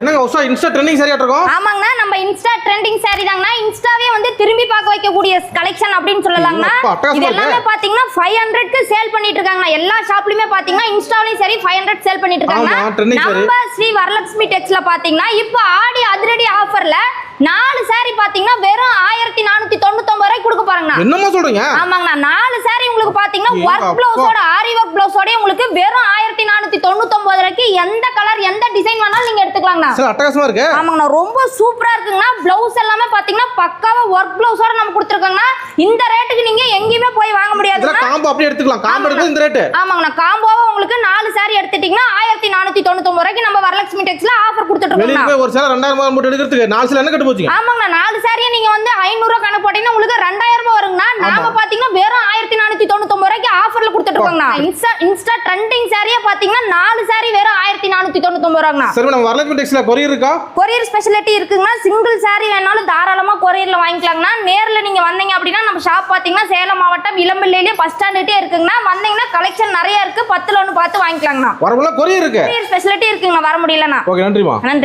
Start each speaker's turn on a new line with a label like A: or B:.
A: என்னங்க Usha Insta trending sorry ஆட்றோம்.
B: ஆமாங்க, நம்ம இன்ஸ்டா ட்ரெண்டிங் சாரி தாங்கனா. இன்ஸ்டாவே வந்து திரும்பி பார்க்க வைக்கக்கூடிய கலெக்ஷன் அப்படினு சொல்லலாம்னா. இது எல்லாமே பாத்தீங்கன்னா 500 க்கு சேல் பண்ணிட்டு இருக்காங்க. எல்லா ஷாப்லயுமே பாத்தீங்கன்னா இன்ஸ்டாலயும் சரி 500 சேல் பண்ணிட்டு இருக்காங்க. நம்ம ஸ்ரீ வரலட்சுமி டெக்ஸ்ல பாத்தீங்கன்னா இப்போ ஆடி அதிரடி ஆஃபர்ல 4 சாரி பாத்தீங்கன்னா வெறும் 1499 ரூபாய்க்கு கொடுக்க போறாங்க.
A: என்னமா சொல்றீங்க?
B: ஆமாங்க, 4 சாரி உங்களுக்கு பாத்தீங்கன்னா வர்க் ப்ளவுஸோட ஆரி வர்க் ப்ளவுஸோட உங்களுக்கு வெறும் 1499 ரூபாய்க்கு எந்த கலர் எந்த டிசைன் வேணாலும் நீங்க எடுத்துக்கலாம்ண்ணா.
A: சரி, அட்டகாசமா இருக்கு.
B: ஆமாங்கண்ணா, ரொம்ப சூப்பரா இருக்குங்கண்ணா. ப்ளவுஸ் எல்லாமே பாத்தீங்கன்னா பக்காவா வர்க் ப்ளவுஸோட நம்ம கொடுத்துருக்காங்கண்ணா. இந்த ரேட்டுக்கு நீங்க எங்கேயுமே போய் வாங்க முடியாதுண்ணா.
A: காம்போ அப்படியே எடுத்துக்கலாம். காம்போ எடுத்து இந்த ரேட்.
B: ஆமாங்கண்ணா, காம்போவா உங்களுக்கு 4 சாரி எடுத்துட்டீங்கன்னா 1499 ரூபாய்க்கு நம்ம வரலட்சுமி டெக்ஸ்ல ஆஃபர் கொடுத்துட்டு இருக்கோம்.
A: வெளிய போய் ஒரு சேலை 2000 போட்டு எடுக்கிறதுக்கு 4 சேலை என்ன கட்டு போச்சுங்க?
B: ஆமாங்கண்ணா, 4 சாரியை நீங்க வந்து 500 ரூபாய் கணக்கு போட்டீங்கன்னா உங்களுக்கு 2000 ரூபாய் வருங்கண்ணா. நாம பாத்தீங்கன்னா வெறும் 1499 ரூபாய்க்கு ஆஃபர்ல கொடுத்துட்டு இருக்கோங்கண்ணா. இன்ஸ்டா ட்ரெண்டிங் சாரியே பாத்தீங்கன்னா 4 சாரி வெறும் 1499 ரூபாய்ங்கண்ணா.
A: சரி, நம்ம வரலட்சுமி டெக்ஸ்ல கொரியர் இருக்கா?
B: கொரியர் ஸ்பெஷாலிட்டி இருக்குங்கண்ணா. சிங்கிள் சாரி வேணாலும் தாராளமா கொரியர்ல வாங்கிக்கலாங்கண்ணா. நேர்ல நீங்க வந்தீங்க அப்படின்னா நம்ம ஷாப் பாத்தீங்கன்னா சேலம் மாவட்டம் இளம்பிள்ளையிலே பஸ் ஸ்டாண்ட்ட்டே இருக்குங்கண்ணா. வந்தீங்கன்னா கலெக்ஷன் நிறைய இருக்கு. 10ல 1 பார்த்து வாங்கிக்கலாங்கண்ணா.
A: வரவங்க கொரியர் இருக்கு.
B: கொரியர் ஸ்பெஷாலிட்டி இருக்குங்கண்ணா. வர முடியலண்ணா.
A: ஓகே, நன்றிமா.
B: நன்றி.